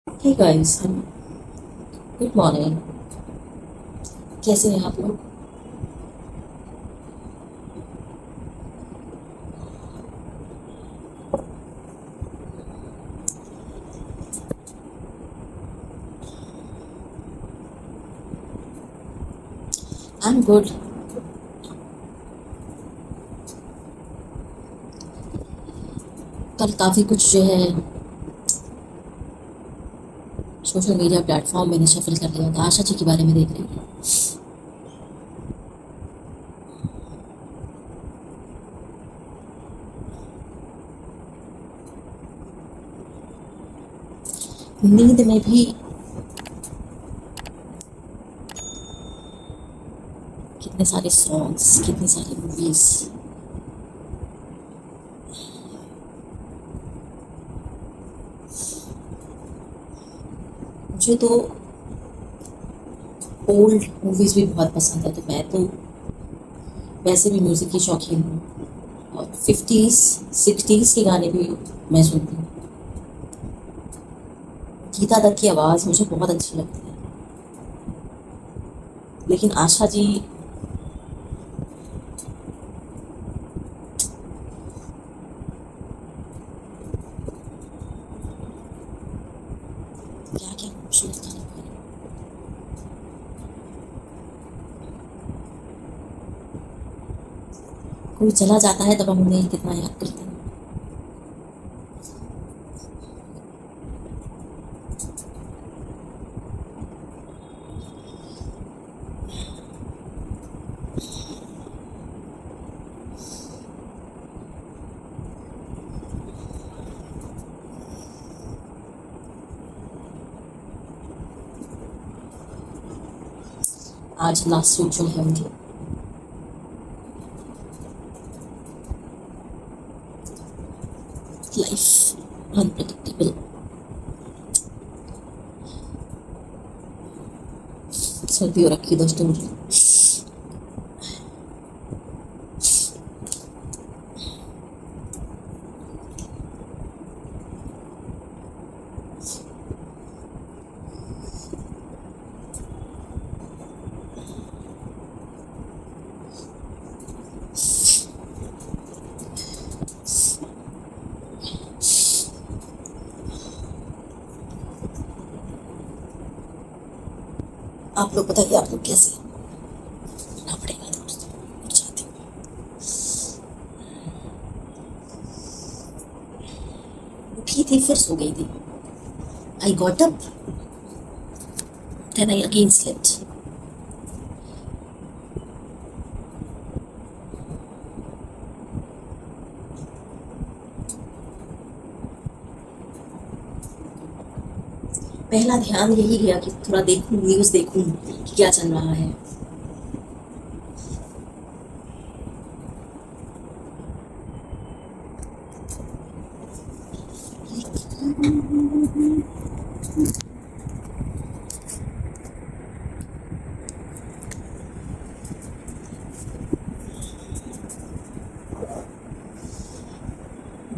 Hey guys, good morning. कैसे हैं आप लोग? I am good. कल काफ़ी कुछ जो है सोशल मीडिया प्लेटफॉर्म मैंने शफल कर लिया था। आशा जी के बारे में देख रही थी। नींद में भी कितने सारे सॉन्ग्स, कितनी सारी मूवीज। मुझे तो ओल्ड मूवीज भी बहुत पसंद है, तो मैं तो वैसे भी म्यूज़िक की शौकीन हूँ। और 50s 60s के गाने भी मैं सुनती हूँ। गीता दत्त की आवाज़ मुझे बहुत अच्छी लगती है। लेकिन आशा जी, क्या क्या खूबसूरत गाने गा रही हैं। कोई चला जाता है तब हम उन्हें कितना याद करते हैं। आज लास्ट सूट जो है उनकी, लाइफ अनप्रेडिक्टेबल। सर्दी हो रखी है दोस्तों मुझे। आप लोग बताइए, आप लोग कैसे? ना पड़ेगा दोस्तों, उठ जाती हूँ। उठी थी फिर सो गई थी। I got up, then I again slept. पहला ध्यान यही गया कि थोड़ा देखूं, न्यूज देखूं कि क्या चल रहा है।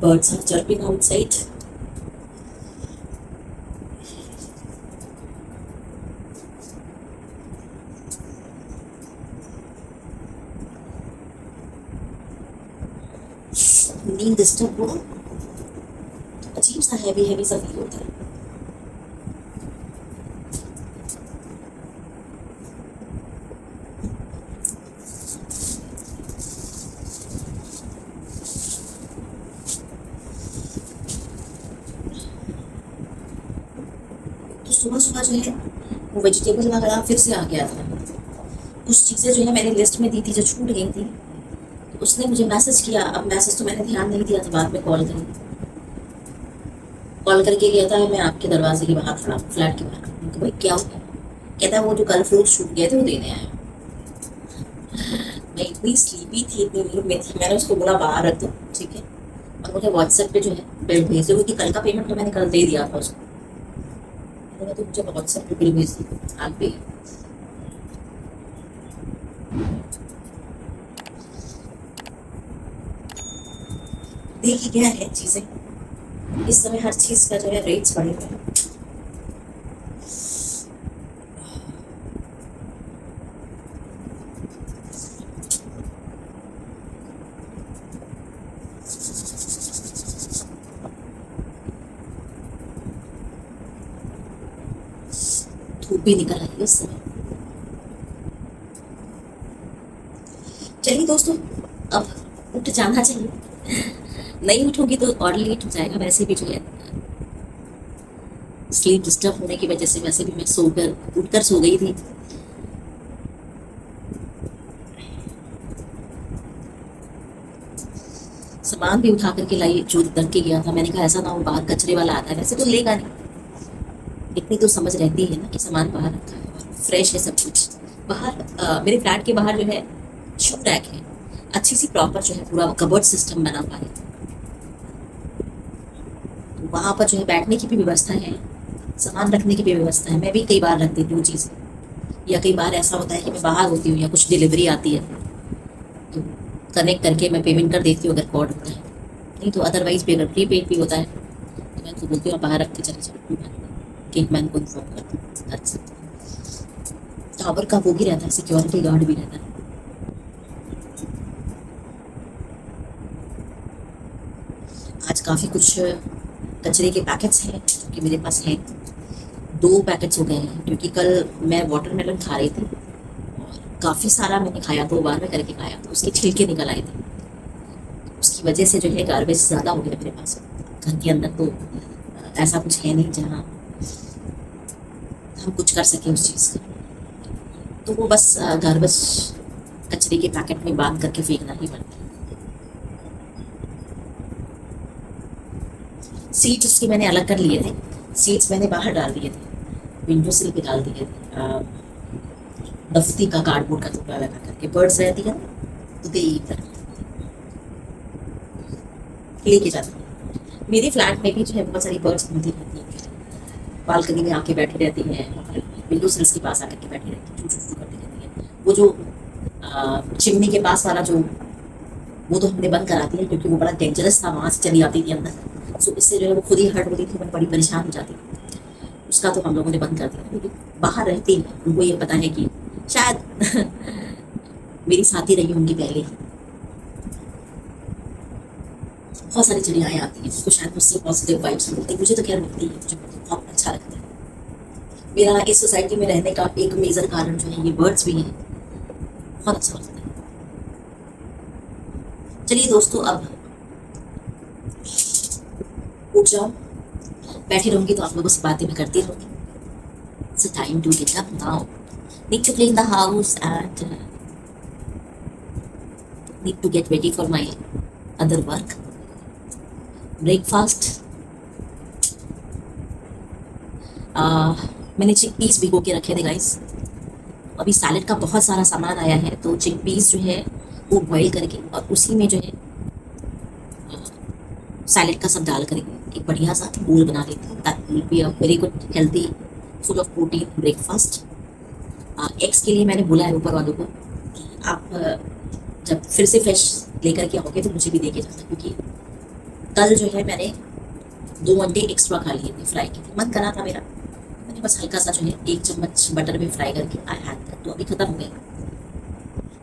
Birds are chirping outside. नींद डिस्टर्ब हो, अजीब सा हैवी हैवी सा फील होता है। तो सुबह सुबह जो है वो वेजिटेबल वगैरह फिर से आ गया था। कुछ चीज़ें जो है मैंने लिस्ट में दी थी जो छूट गई थी। तो उसने मुझे मैसेज किया। अब मैसेज तो मैंने ध्यान नहीं दिया था, बाद में कॉल करी। कॉल करके कहता है मैं आपके दरवाजे के बाहर खड़ा हूँ, फ्लैट के बाहर। तो भाई क्या हो गया? कहता है वो जो कल फ्रूट छूट गए थे वो देने आया। मैं इतनी स्लीपी थी, इतनी नींद में थी, मैंने उसको बोला बाहर रख दो, ठीक है, और मुझे व्हाट्सएप पे जो है बिल भेज दो, क्योंकि कल का पेमेंट तो मैंने कल दे दिया था उसको। मैंने तो मुझे व्हाट्सएप पे बिल भेज दी, आप भी। देखिए क्या है चीज़ें, इस समय हर चीज़ का जो है रेट्स बढ़े हुए हैं। धूप भी निकल आई है उस समय। चलिए दोस्तों, अब उठ जाना चाहिए। नहीं उठूंगी तो और लेट हो जाएगा। वैसे भी जो है स्लीप डिस्टर्ब होने की वजह से वैसे भी मैं उठकर सो गई थी। सामान भी उठा करके लाई जो रख के गया था। मैंने कहा ऐसा ना हो बाहर कचरे वाला आता है, वैसे तो लेगा नहीं, इतनी तो समझ रहती है ना कि सामान बाहर रखा है और फ्रेश है सब कुछ। बाहर मेरे फ्लैट के बाहर जो है शू रैक है, अच्छी सी प्रॉपर जो है पूरा कबर्ड सिस्टम बना हुआ है। तो वहाँ पर जो है बैठने की भी व्यवस्था है, सामान रखने की भी व्यवस्था है। मैं भी कई बार रख देती हूँ चीज़ें, या कई बार ऐसा होता है कि मैं बाहर होती हूँ या कुछ डिलीवरी आती है तो कनेक्ट करके मैं पेमेंट कर देती हूँ अगर कॉर्ड होता है। नहीं तो अदरवाइज भी अगर प्रीपेड भी होता है तो मैं तो बोलती हूँ बाहर रख के चले जाओ, कि मैं उनको इन्फॉर्म कर दूँ। टावर का वो भी रहता है, सिक्योरिटी गार्ड भी रहता है। आज काफ़ी कुछ कचरे के पैकेट्स हैं जो कि मेरे पास हैं। 2 पैकेट्स हो गए हैं क्योंकि कल मैं वाटरमेलन खा रही थी और काफ़ी सारा मैंने खाया, 2 बार में करके खाया, तो उसके छिलके निकल आए थे। उसकी वजह से जो है गार्बेज ज़्यादा हो गया मेरे पास। घर के अंदर तो ऐसा कुछ है नहीं जहाँ हम कुछ कर सकें उस चीज़ का, तो वो बस गार्बेज कचरे के पैकेट में बांध करके फेंकना ही पड़ता है। सीट्स उसके मैंने अलग कर लिए थे, सीट्स मैंने बाहर डाल दिए थे, विंडो सिल पे डाल दिए थे। दफ्ती का कार्डबोर्ड का टुकड़ा लगा करके, बर्ड्स रहती है ना तो दे इधर लेके जाती है। मेरे फ्लैट में भी जो है बहुत सारी बर्ड्स घूमती रहती हैं, बालकनी में आके बैठी रहती हैं, विंडो सिल्स के पास आकर के बैठी रहती हैं, चू चू चू करती रहती हैं। वो जो चिमनी के पास वाला जो, वो तो हमने बंद करा दिया क्योंकि वो बड़ा डेंजरस था, वहाँ से चली आती थी अंदर। सो इससे जो है वो खुद ही हर्ट होती थी, मैं बड़ी परेशान हो जाती थी। उसका तो हम लोगों ने बंद कर दिया क्योंकि बाहर रहती हैं, उनको ये पता है कि शायद मेरी साथी रही होंगी पहले ही। बहुत सारी चिड़ियाएँ आती हैं, उसको शायद मुझसे पॉजिटिव वाइब्स मिलती है। मुझे तो खैर मिलती है, मुझे बहुत अच्छा लगता है। मेरा इस सोसाइटी में रहने का एक मेजर कारण जो है ये बर्ड्स भी हैं, बहुत अच्छा लगता है। चलिए दोस्तों, अब उठ जाओ। बैठी रहूंगी तो आप लोगों से बातें भी करती रहूंगी। It's time to get up now. Need to clean the house and need to get ready for my other work. Breakfast. मैंने चिकपीस भिगो के रखे थे गाइस। अभी सैलेड का बहुत सारा सामान आया है तो चिकपीस जो है वो बॉईल करके और उसी में जो है सैलेड का सब डाल करके एक बढ़िया सा बोल बना लेती हूँ। That will be a very good healthy full of protein breakfast. Eggs के लिए मैंने बोला है ऊपर वालों को कि आप जब फिर से फ्रेश लेकर के आओगे तो मुझे भी दे के जाना, क्योंकि कल जो है मैंने 2 अंडे एक्स्ट्रा खा लिए थे, फ्राई किए थे, मन करा था मेरा, मैंने बस हल्का सा जो है 1 चम्मच बटर में फ्राई करके आई हैड दैट, तो अभी खत्म हो गया।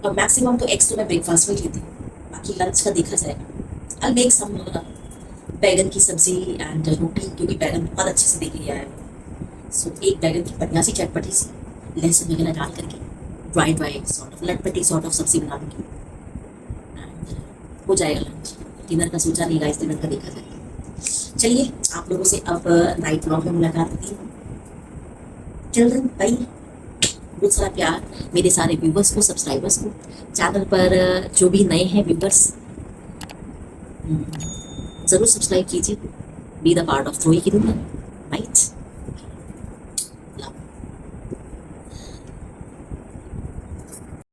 और मैक्सिमम तो एग्स तो मैं ब्रेकफास्ट में ही लेती हूँ, बाकी लंच का देखा जाएगा। आई मेक सम बैगन की सब्जी एंड रोटी, क्योंकि बैगन बहुत अच्छे से देख लिया है। सो एक बैगन की बढ़िया सी चटपटी सी लहसुन वगैरह डाल करके ड्राई सॉर्ट ऑफ लटपटी सॉर्ट ऑफ सब्जी बना दूँगी एंड हो जाएगा लंच। डिनर का सोचा नहीं गाइस, डिनर का देखा जाएगा। चलिए आप लोगों से अब नाइट ब्लॉग में मुलाकात होती है। चिल्ड्रन बाय, बहुत सारा प्यार मेरे सारे व्यूवर्स को, सब्सक्राइबर्स को। चैनल पर जो भी नए हैं व्यूवर्स ज़रूर सब्सक्राइब कीजिए। बी द पार्ट ऑफ जोई की दुनिया, राइट।